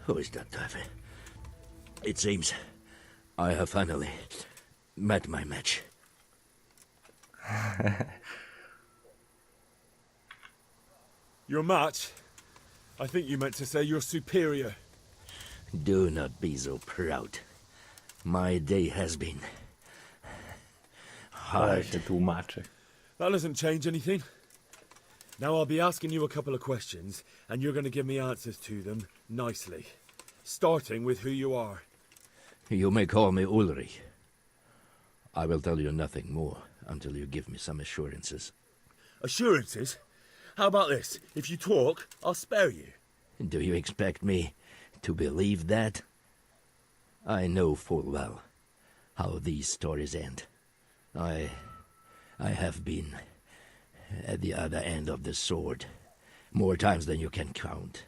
Speaker 14: Who is that, Typek? It seems I have finally met my match.
Speaker 3: Your match? I think you meant to say your superior.
Speaker 14: Do not be so proud. My day has been
Speaker 1: Ale
Speaker 14: hard.
Speaker 1: się tłumaczy.
Speaker 3: That doesn't change anything. Now I'll be asking you a couple of questions, and you're going to give me answers to them nicely. Starting with who you are.
Speaker 14: You may call me Ulrich. I will tell you nothing more until you give me some assurances.
Speaker 3: Assurances? How about this? If you talk, I'll spare you.
Speaker 14: Do you expect me to believe that? I know full well how these stories end. I have been at the other end of the sword more times than you can count.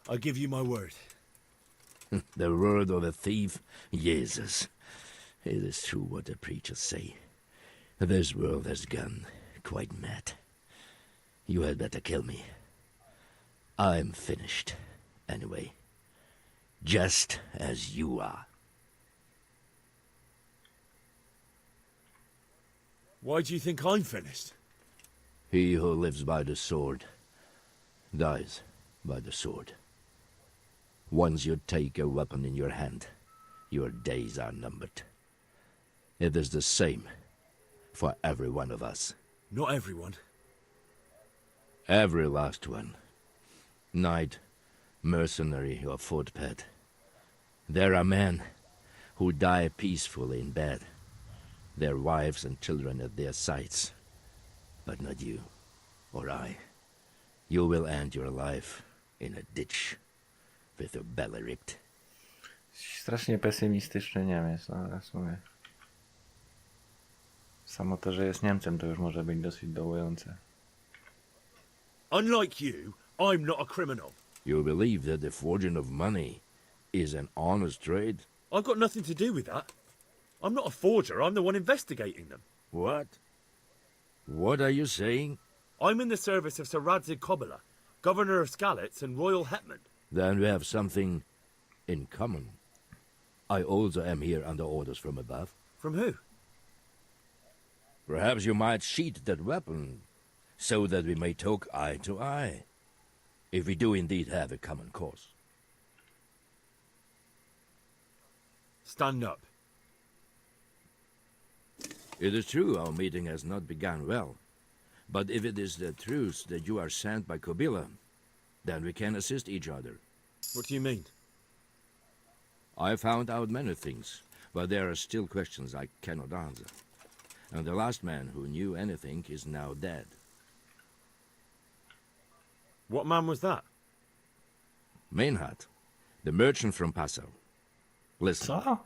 Speaker 3: I give you my word.
Speaker 14: The word of a thief? Jesus. It is true what the preachers say. This world has gone quite mad. You had better kill me. I'm finished, anyway. Just as you are.
Speaker 3: Why do you think I'm finished?
Speaker 14: He who lives by the sword dies by the sword. Once you take a weapon in your hand, your days are numbered. It is the same for every one of us.
Speaker 3: Not everyone.
Speaker 14: Every last one. Knight, mercenary, or footpad. There are men who die peacefully in bed, their wives and children at their sides. But not you, or I. You will end your life in a ditch, with your belly ripped.
Speaker 1: Strasznie pesymistyczny Niemiec, no ale w sumie. Samo to, że jest Niemcem, to już może być dosyć dołujące.
Speaker 3: Unlike you, I'm not a criminal.
Speaker 14: You believe that the forging of money is an honest trade?
Speaker 3: I've got nothing to do with that. I'm not a forger, I'm the one investigating them.
Speaker 14: What? What are you saying?
Speaker 3: I'm in the service of Sir Radzig Kobyla, Governor of Skalitz and Royal Hetman.
Speaker 14: Then we have something in common. I also am here under orders from above.
Speaker 3: From who?
Speaker 14: Perhaps you might sheath that weapon, so that we may talk eye to eye, if we do indeed have a common cause.
Speaker 3: Stand up.
Speaker 14: It is true our meeting has not begun well, but if it is the truth that you are sent by Kobyla, then we can assist each other.
Speaker 3: What do you mean?
Speaker 14: I found out many things, but there are still questions I cannot answer. And the last man who knew anything is now dead.
Speaker 3: What man was that?
Speaker 14: Meinhard, the merchant from Passau. Listen,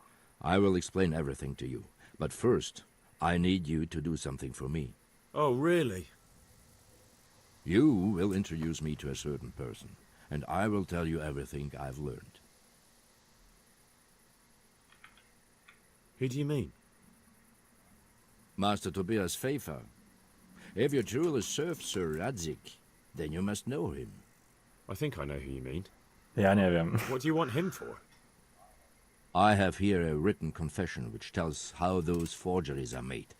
Speaker 14: I will explain everything to you, but first, I need you to do something for me.
Speaker 3: Oh, really?
Speaker 14: You will introduce me to a certain person, and I will tell you everything I've learned.
Speaker 3: Who do you mean?
Speaker 14: Master Tobias Pfeiffer. If you truly serve Sir Radzik, then you must know him.
Speaker 3: I think I know who you mean.
Speaker 1: Ja nie wiem.
Speaker 3: What do you want him for?
Speaker 14: I have here a written confession which tells how those forgeries are made,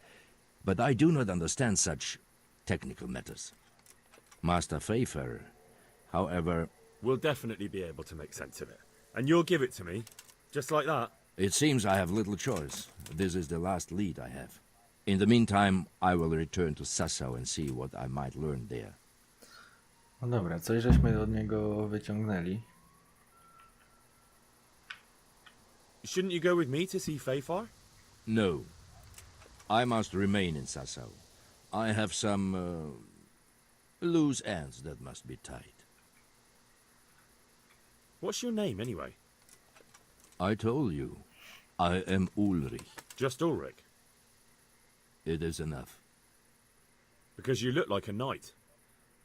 Speaker 14: but I do not understand such technical matters. Master Pfeiffer, however...
Speaker 3: We'll definitely be able to make sense of it. And you'll give it to me, just like that?
Speaker 14: It seems I have little choice. This is the last lead I have. In the meantime, I will return to Sassau and see what I might learn there.
Speaker 1: No dobra, coś żeśmy od niego wyciągnęli.
Speaker 3: Shouldn't you go with me to see Pfeiffer?
Speaker 14: No. I must remain in Sassau. I have some loose ends that must be tied.
Speaker 3: What's your name, anyway?
Speaker 14: I told you. I am Ulrich.
Speaker 3: Just Ulrich?
Speaker 14: It is enough.
Speaker 3: Because you look like a knight.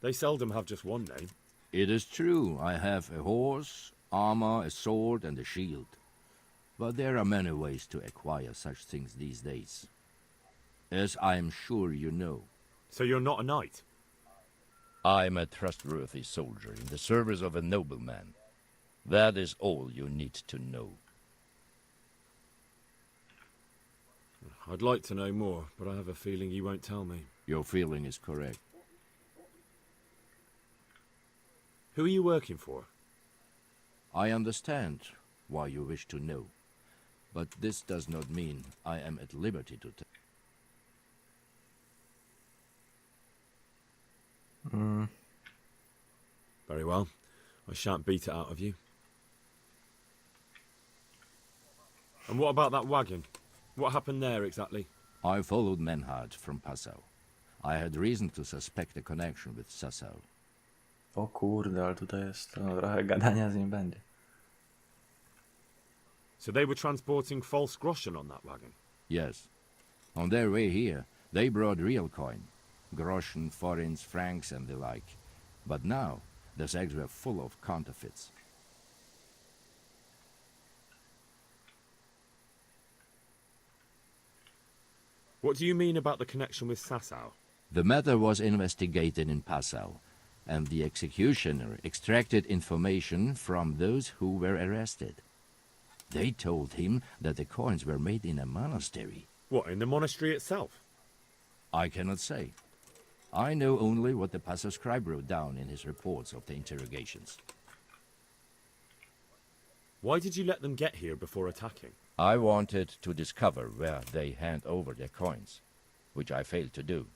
Speaker 3: They seldom have just one name.
Speaker 14: It is true. I have a horse, armor, a sword, and a shield. But there are many ways to acquire such things these days. As I am sure you know.
Speaker 3: So you're not a knight?
Speaker 14: I am a trustworthy soldier in the service of a nobleman. That is all you need to know.
Speaker 3: I'd like to know more, but I have a feeling you won't tell me.
Speaker 14: Your feeling is correct.
Speaker 3: Who are you working for?
Speaker 14: I understand why you wish to know, but this does not mean I am at liberty to tell.
Speaker 3: Very well. I shan't beat it out of you. And what about that wagon? What happened there exactly?
Speaker 14: I followed Menhard from Passau. I had reason to suspect a connection with Sassau.
Speaker 1: O kurde, ale tutaj jest trochę gadania z nim będzie.
Speaker 3: So they were transporting false groschen on that wagon?
Speaker 14: Yes. On their way here, they brought real coin. Groschen, forints, francs, and the like. But now, the sacks were full of counterfeits.
Speaker 3: What do you mean about the connection with Sassau?
Speaker 14: The matter was investigated in Passau, and the executioner extracted information from those who were arrested. They told him that the coins were made in a monastery.
Speaker 3: What, in the monastery itself?
Speaker 14: I cannot say. I know only what the Passau scribe wrote down in his reports of the interrogations.
Speaker 3: Why did you let them get here before attacking?
Speaker 14: I wanted to discover where they hand over their coins, which I failed to do.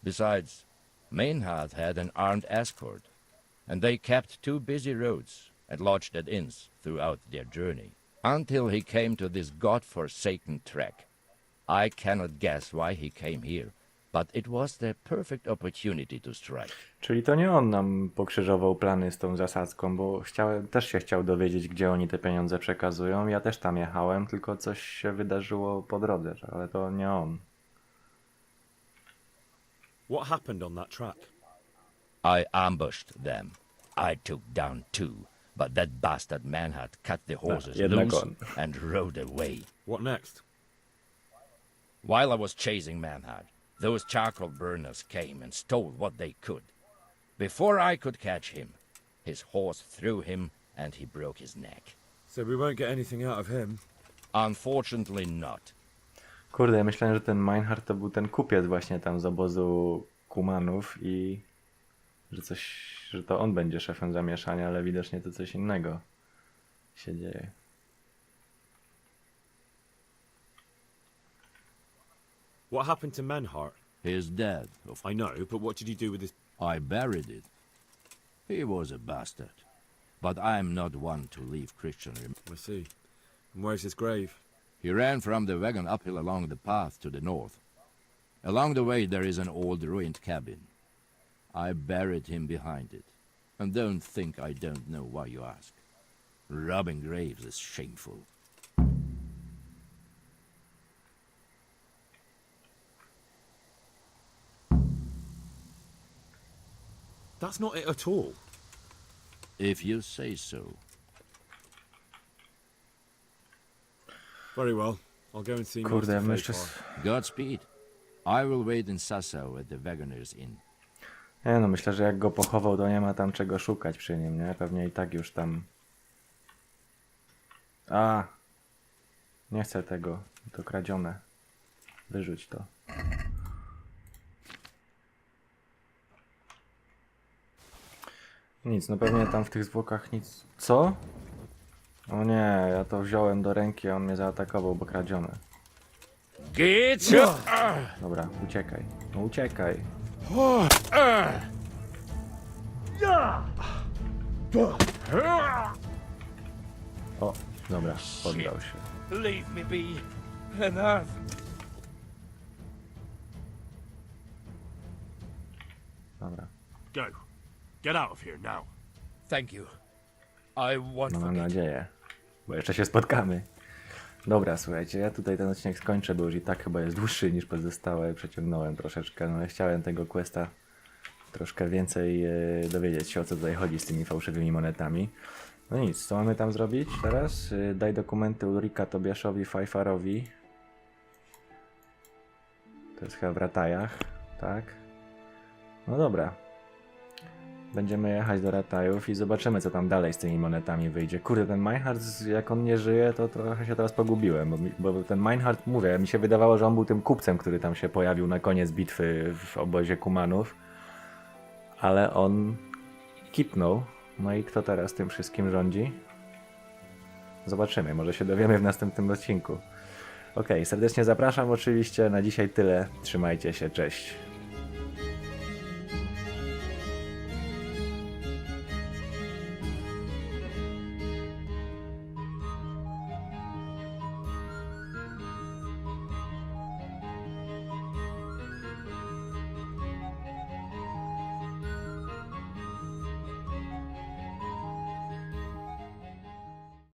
Speaker 14: Besides, Meinhard had an armed escort, and they kept 2 busy roads and lodged at inns throughout their journey, until he came to this god-forsaken track. I cannot guess why he came here, but it was the perfect opportunity to strike.
Speaker 1: Czyli to nie on nam pokrzyżował plany z tą zasadzką, bo też się chciał dowiedzieć, gdzie oni te pieniądze przekazują. Ja też tam jechałem, tylko coś się wydarzyło po drodze, ale to nie on.
Speaker 3: What happened on that track?
Speaker 14: I ambushed them. I took down 2, but that bastard Manhart cut the horses loose and rode away.
Speaker 3: What next?
Speaker 14: While I was chasing Manhart, those charcoal burners came and stole what they could. Before I could catch him, his horse threw him and he broke his neck.
Speaker 3: So we won't get anything out of him?
Speaker 14: Unfortunately not.
Speaker 1: Kurde, ja myślałem, że ten Meinhard to był ten kupiec właśnie tam z obozu Kumanów i że to on będzie szefem zamieszania, ale widocznie to coś innego się dzieje.
Speaker 3: What happened to Menhart?
Speaker 14: He is dead.
Speaker 3: I know, but what did you do with his...
Speaker 14: I buried it. He was a bastard. But I am not one to leave Christian
Speaker 3: I see. And where's his grave?
Speaker 14: He ran from the wagon uphill along the path to the north. Along the way there is an old ruined cabin. I buried him behind it. And don't think I don't know why you ask. Robbing graves is shameful.
Speaker 3: That's not it at all.
Speaker 14: If you say so.
Speaker 3: Very well. I'll go and see
Speaker 1: Kurde,
Speaker 3: Master
Speaker 1: my jeszcze...
Speaker 3: Fafar.
Speaker 14: Godspeed. I will wait in Sassau at the Wagoner's Inn.
Speaker 1: Nie no, myślę, że jak go pochował, to nie ma tam czego szukać przy nim, nie? Pewnie i tak już tam... A! Nie chcę tego. To kradzione. Wyrzuć to. Nic, no pewnie tam w tych zwłokach nic... Co? O nie, ja to wziąłem do ręki, a on mnie zaatakował, bo kradzione. Dobra, uciekaj. No uciekaj. O, dobra, poddał się.
Speaker 7: Leave me be. Enough.
Speaker 1: Dobra.
Speaker 3: Go. Get out of here now.
Speaker 7: Thank you. I won't
Speaker 1: No mam
Speaker 7: forget.
Speaker 1: nadzieję, bo jeszcze się spotkamy. Dobra, słuchajcie, ja tutaj ten odcinek skończę, bo już i tak chyba jest dłuższy niż pozostałe. Przeciągnąłem troszeczkę, no ale chciałem tego questa troszkę więcej dowiedzieć się, o co tutaj chodzi z tymi fałszywymi monetami. No nic, co mamy tam zrobić teraz? Daj dokumenty Ulrika Tobiaszowi Fafarowi. To jest chyba w Ratajach, tak? No dobra. Będziemy jechać do Ratajów i zobaczymy, co tam dalej z tymi monetami wyjdzie. Kurde, ten Meinhard, jak on nie żyje, to trochę się teraz pogubiłem, bo ten Meinhard, mówię, mi się wydawało, że on był tym kupcem, który tam się pojawił na koniec bitwy w obozie Kumanów. Ale on kipnął. No i kto teraz tym wszystkim rządzi? Zobaczymy, może się dowiemy w następnym odcinku. Okej, serdecznie zapraszam oczywiście. Na dzisiaj tyle. Trzymajcie się, cześć.